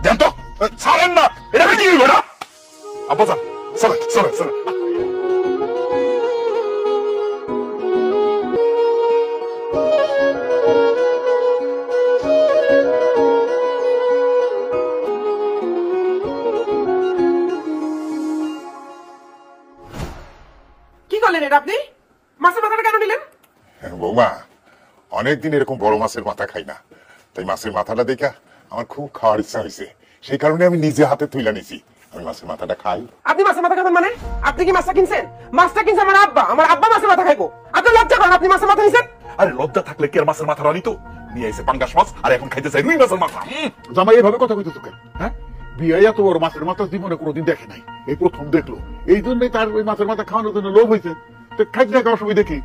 দেন তো, ছাড়েন না, এটা কি হইব না? আব্বা যান, চলেন চলেন চলেন। কি করলেন এটা আপনি? মাছের মাথাটা কেন নিলেন? বৌমা, অনেকদিন এরকম বড় মাছের মাথা খাই না, তাই মাছের মাথাটা দেখা আমার খুব খাওয়ার ইচ্ছা হয়েছে, সেই কারণে আমি নিজে হাতে তুইলা নিছি। আমি মাছের মাথাটা খাই। আপনি মাছের মাথা খাবেন মানে? আপনি কি মাছটা কিনছেন? মাছটা কিনছে আমার আব্বা। আমার আব্বা মাছের মাথা খাইবো। আপনি লজ্জা করেন, আপনি মাছের মাথা নিছেন? আরে লজ্জা থাকলে কি আর মাছের মাথা রানি তো নিয়ে আইছে পাঙ্গাস মাছ, আর এখন খাইতে চাই রুই মাছের মাথা। জামাই এইভাবে কথা কইতেছো কেন? হ্যাঁ, বিয়ে এত বড় মাছের মাথা জীবনে কোনোদিন দেখে নাই, এই প্রথম দেখলো। এই জন্যই তার ওই মাছের মাথা খাওয়ানোর জন্য লোভ হয়েছে। তো খাইতে থাকা অসুবিধা দেখি।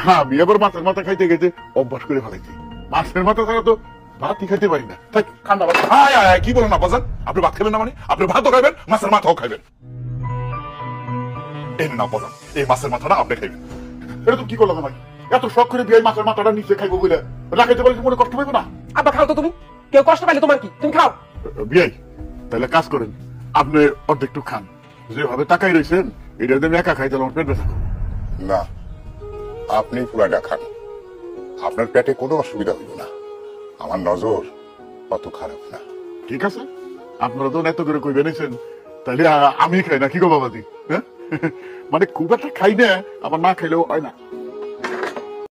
হ্যাঁ, আমি এবার মাছের মাথা খাইতে গেছে অভ্যাস করে ফেলাইছি। মাছের মাথা ছাড়া তো ভাতই খাইতে পারি না। থাক, ঠান্ডা ভাত। আয় আয় আয়, কি বলেন আব্বাজান? আপনি ভাত খাবেন না মানে? আপনি ভাতও খাইবেন, মাছের মাথাও খাইবেন। এই না আব্বাজান, এই মাছের মাথাটা আপনি খাইবেন। এটা তুমি কি করলো জামাই? এত শখ করে বিয়ে মাছের মাথাটা নিচে খাইবো বলে রাখাইতে পারলে মনে কষ্ট পাইবো না? আব্বা খাও তো তুমি। কেউ কষ্ট পাইলে তোমার কি? তুমি খাও। বিয়ে তাহলে কাজ করেন, আপনি অর্ধেকটু খান। যেভাবে তাকাই রয়েছেন, এটা যদি আমি একা খাই তাহলে আমার পেট ব্যথা করবে। না, আপনি পুরাটা খান, আপনার পেটে কোনো অসুবিধা হইব না। আমার নজর অত খারাপ না। ঠিক আছে, আপনারা তো এত করে কই বেনেছেন, তাহলে আমি খাই না কি গো বাবাজি? হ্যাঁ, মানে খুব একটা খাই না, আবার না খাইলেও হয় না।